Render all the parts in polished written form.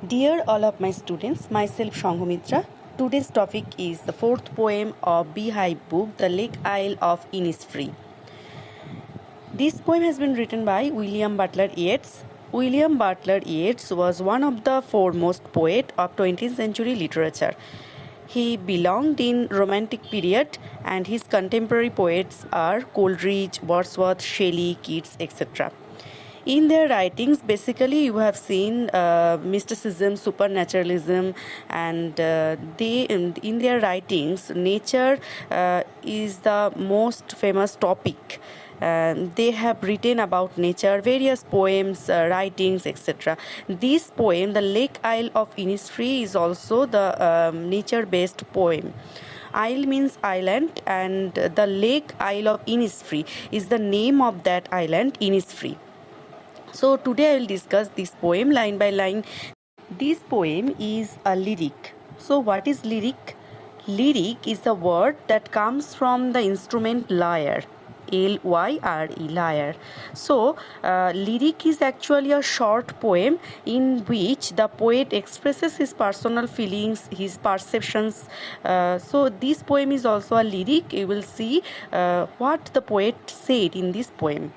Dear all of my students, myself Shanghamitra. Today's topic is the fourth poem of Beehive book, The Lake Isle of Innisfree. This poem has been written by William Butler Yeats. William Butler Yeats was one of the foremost poets of 20th century literature. He belonged in Romantic period and his contemporary poets are Coleridge, Wordsworth, Shelley, Keats, etc. In their writings, basically, you have seen mysticism, supernaturalism, and in their writings, nature is the most famous topic. They have written about nature, various poems, writings, etc. This poem, The Lake Isle of Innisfree, is also the nature-based poem. Isle means island, and the Lake Isle of Innisfree is the name of that island, Innisfree. So today I will discuss this poem line by line. This poem is a lyric. So what is lyric? Lyric is a word that comes from the instrument lyre. L-Y-R-E, lyre. So lyric is actually a short poem in which the poet expresses his personal feelings, his perceptions. So this poem is also a lyric. You will see what the poet said in this poem.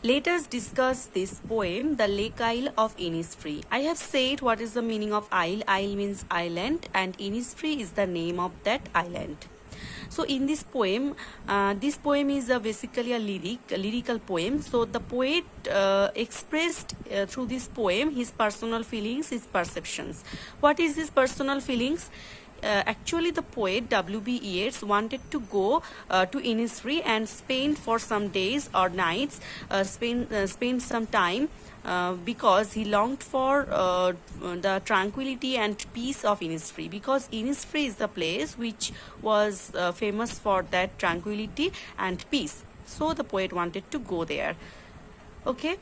Let us discuss this poem, The Lake Isle of Innisfree. I have said what is the meaning of isle. Isle means island and Innisfree is the name of that island. So in this poem is basically a lyrical poem. So the poet expressed through this poem his personal feelings, his perceptions. What is his personal feelings? Actually, the poet W.B. Yeats wanted to go to Innisfree and spend for some days or nights, spend some time because he longed for the tranquility and peace of Innisfree, because Innisfree is the place which was famous for that tranquility and peace. So the poet wanted to go there. Okay.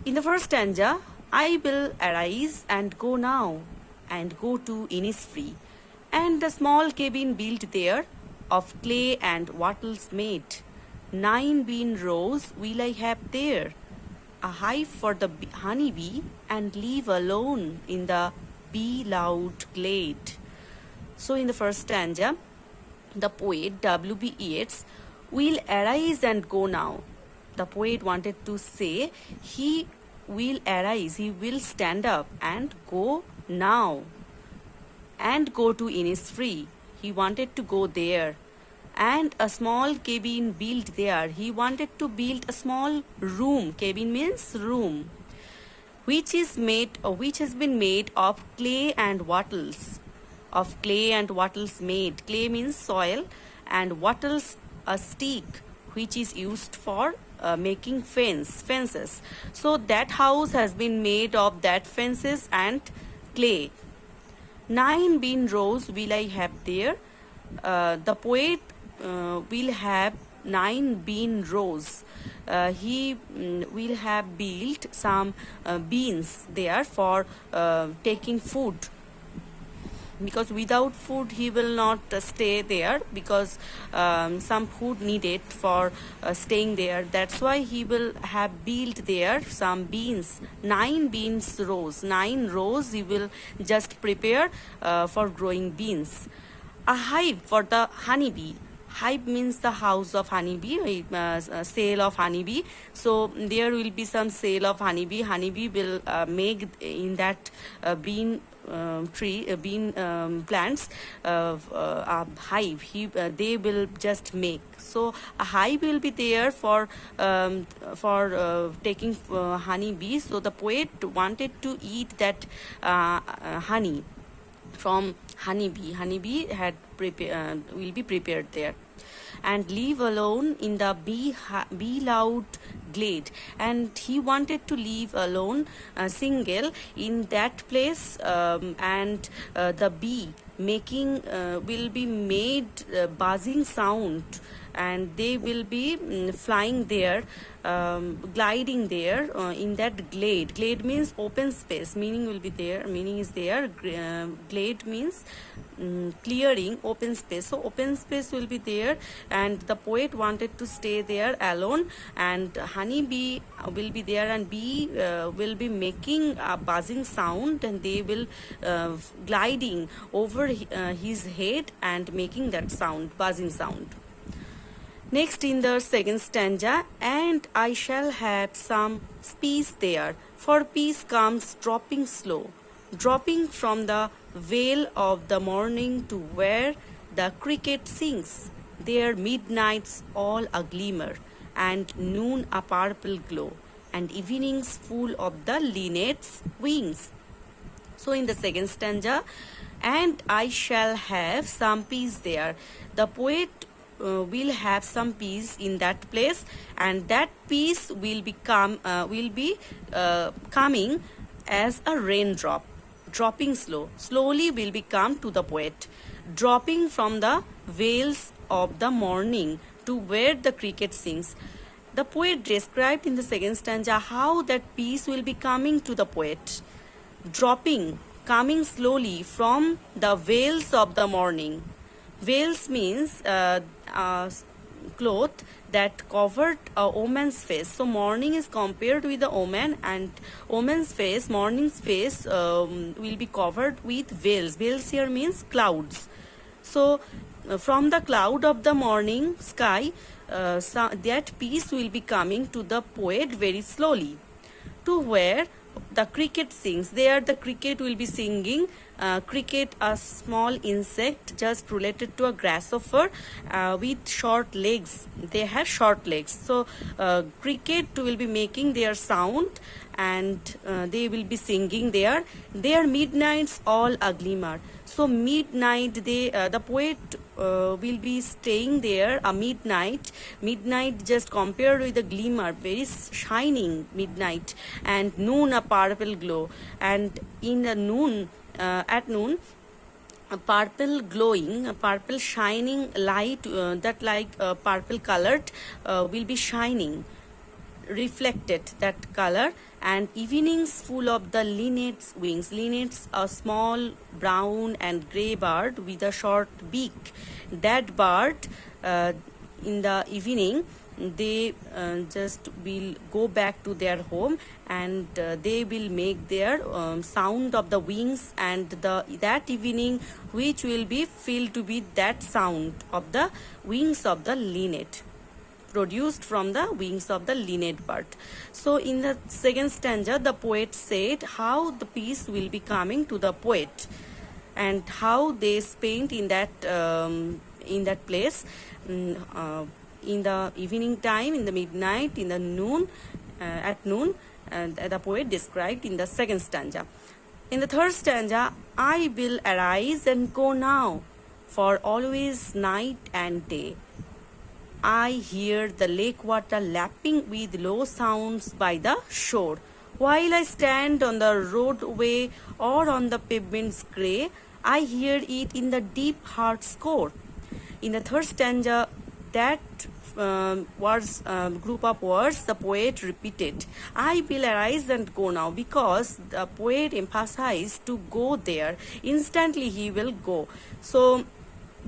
In the first stanza, I will arise and go now and go to Innisfree, and a small cabin built there of clay and wattles made. 9 bean rows will I have there, a hive for the honey bee, and live alone in the bee-loud glade. So in the first stanza, the poet W.B. Yeats will arise and go now. The poet wanted to say he will arise, he will stand up and go now and go to Innisfree. He wanted to go there. And a small cabin built there. He wanted to build a small room. Cabin means room, which has been made of clay and wattles. Of clay and wattles made. Clay means soil, and wattles a stick which is used for making fences. So that house has been made of that fences and clay. 9 bean rows will I have there. The poet will have 9 bean rows. He will have built some beans there for taking food, because without food he will not stay there, because some food needed for staying there. That's why he will have built there some beans. 9 beans rows. 9 rows he will just prepare for growing beans. A hive for the honeybee. Hive means the house of honeybee, sale of honeybee. So there will be some sale of honeybee. Honeybee will make in that bean bean plants a hive. They will just make. So a hive will be there for taking honey bees. So the poet wanted to eat that honey from honeybee. Honeybee had will be prepared there, and live alone in the bee-loud glade. And he wanted to live alone, single in that place, and the bee making will be made buzzing sound and they will be flying there, gliding there in that glade. Glade means open space, meaning will be there, meaning is there. Glade means clearing, open space. So open space will be there, and the poet wanted to stay there alone, and honeybee will be there, and bee will be making a buzzing sound, and they will gliding over his head and making that sound, buzzing sound. Next, in the second stanza, and I shall have some peace there, for peace comes dropping slow, dropping from the veil of the morning to where the cricket sings, their midnights all a glimmer, and noon a purple glow, and evenings full of the linnet's wings. So in the second stanza, and I shall have some peace there, the poet will have some peace in that place, and that peace will be coming as a raindrop, dropping slowly will become to the poet, dropping from the veils of the morning to where the cricket sings. The poet described in the second stanza how that peace will be coming to the poet, dropping, coming slowly from the veils of the morning. Veils means cloth that covered a woman's face. So morning is compared with the woman, and woman's face, morning's face will be covered with veils. Veils here means clouds. So from the cloud of the morning sky, that peace will be coming to the poet very slowly, to where the cricket sings. There the cricket will be singing. Cricket, a small insect just related to a grasshopper with short legs. They have short legs. So cricket will be making their sound, and they will be singing there. Their midnights all a glimmer. So midnight, the poet will be staying there a midnight. Midnight just compared with the glimmer, very shining midnight, and noon a purple glow. And in the noon, at noon, a purple glowing, a purple shining light that like purple colored will be shining, reflected that color, and evenings full of the linnet's wings. Linnet's a small brown and grey bird with a short beak. That bird in the evening, they just will go back to their home, and they will make their sound of the wings, and that evening which will be filled to be that sound of the wings of the linnet, produced from the wings of the linnet bird. So in the second stanza, the poet said how the peace will be coming to the poet, and how they spent in that place, in the evening time, in the midnight, in the noon, at noon, and the poet described in the second stanza. In the third stanza, I will arise and go now, for always night and day. I hear the lake water lapping with low sounds by the shore. While I stand on the roadway or on the pavement's grey, I hear it in the deep heart's core. In the third stanza, that group of words the poet repeated. I will arise and go now, because the poet emphasized to go there. Instantly he will go. So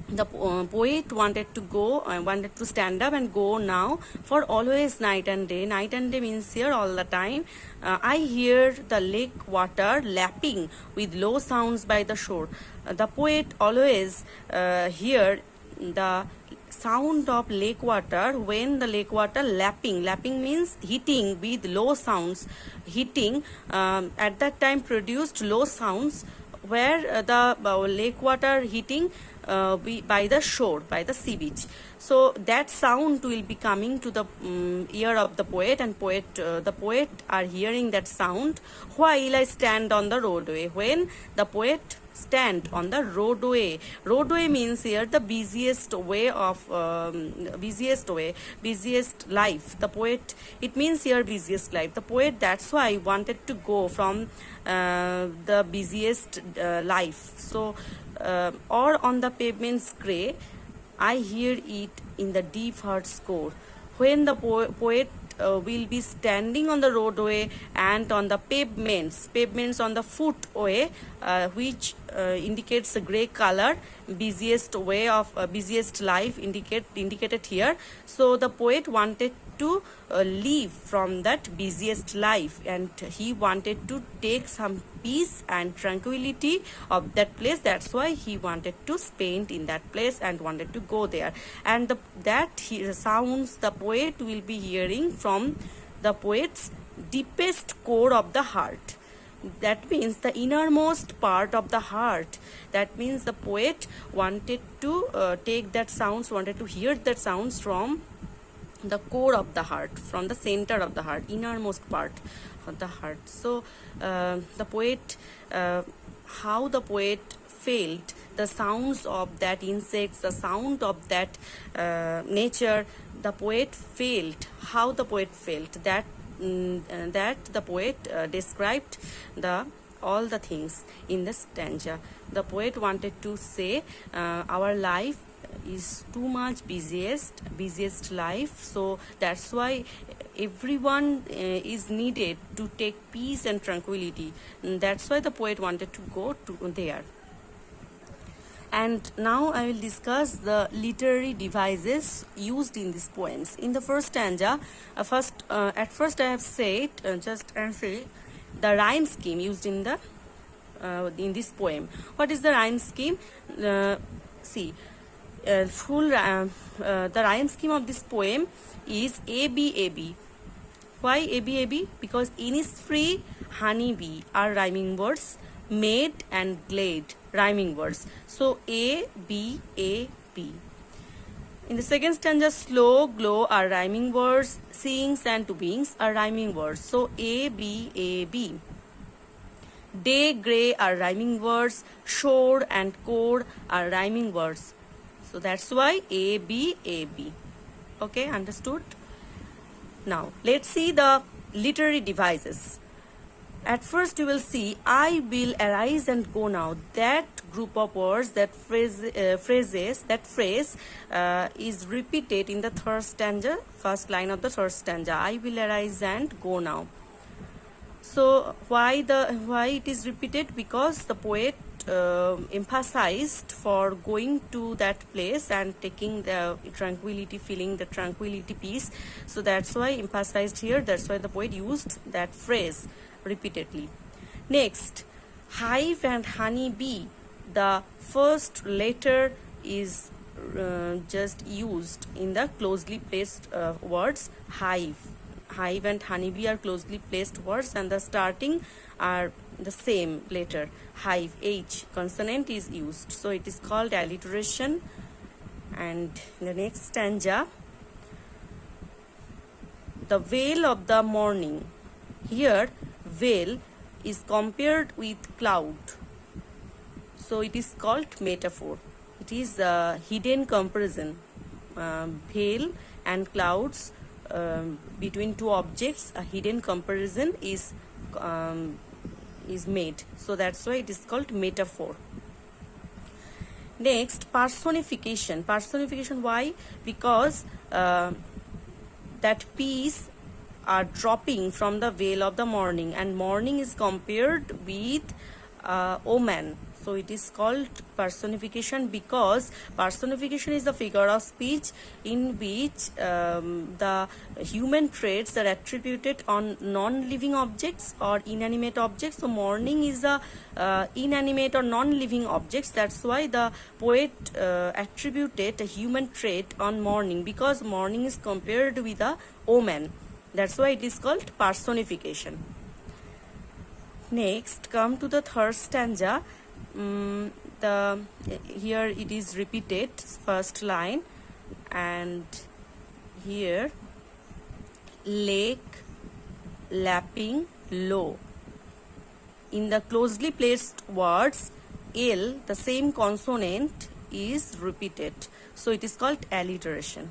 the poet wanted to go, wanted to stand up and go now, for always night and day. Night and day means here all the time. I hear the lake water lapping with low sounds by the shore. The poet always hear the sound of lake water when the lake water lapping means hitting with low sounds, hitting at that time produced low sounds, where the lake water hitting by the shore, by the sea beach. So that sound will be coming to the ear of the poet, and the poet are hearing that sound while I stand on the roadway. When the poet stand on the roadway, roadway means here the busiest life. The poet, it means here busiest life. The poet, that's why wanted to go from the busiest life. So or on the pavement's grey, I hear it in the deep heart score. When the poet will be standing on the roadway and on the pavements on the footway, which indicates the gray color, busiest way of busiest life indicated here. So the poet wanted to leave from that busiest life, and he wanted to take some peace and tranquility of that place. That's why he wanted to spend in that place and wanted to go there. And sounds the poet will be hearing from the poet's deepest core of the heart. That means the innermost part of the heart. That means the poet wanted to take that sounds, wanted to hear that sounds from the core of the heart, from the center of the heart, innermost part of the heart. So the poet, how the poet felt the sounds of that insects, the sound of that nature, the poet felt, how the poet felt that that the poet described all the things in the stanza. The poet wanted to say our life is too much busiest life, so that's why everyone is needed to take peace and tranquility. That's why the poet wanted to go to there. And now I will discuss the literary devices used in these poems. In the first stanza, at first I have said the rhyme scheme used in this poem. What is the rhyme scheme? See, the rhyme scheme of this poem is ABAB. Why ABAB? Because Innisfree, honeybee are rhyming words, maid and glade rhyming words. So ABAB. In the second stanza, slow, glow are rhyming words, sings and to beings are rhyming words. So ABAB. Day, grey are rhyming words, shore and core are rhyming words. So that's why ABAB. Okay, understood? Now let's see the literary devices. At first you will see I will arise and go now. That group of words, that phrase is repeated in the third stanza, first line of the third stanza. I will arise and go now. So why it is repeated? Because the poet emphasized for going to that place and taking the tranquility, feeling the tranquility, peace. So that's why emphasized here. That's why the poet used that phrase repeatedly. Next, hive and honey bee. The first letter is just used in the closely placed words. Hive and honeybee are closely placed words, and the starting are the same letter. Hive, H consonant is used, so it is called alliteration. And in the next stanza, the veil of the morning. Here veil is compared with cloud, so it is called metaphor. It is a hidden comparison. Veil and clouds, between two objects, a hidden comparison is made. So that's why it is called metaphor. Next, personification. Personification, why? Because that peace are dropping from the veil of the morning, and morning is compared with omen. So it is called personification, because personification is the figure of speech in which the human traits are attributed on non-living objects or inanimate objects. So morning is a inanimate or non-living objects. That's why the poet attributed a human trait on morning, because morning is compared with a omen. That's why it is called personification. Next, come to the third stanza. Here it is repeated, first line, and here lake, lapping, low. In the closely placed words, L, the same consonant is repeated, so it is called alliteration.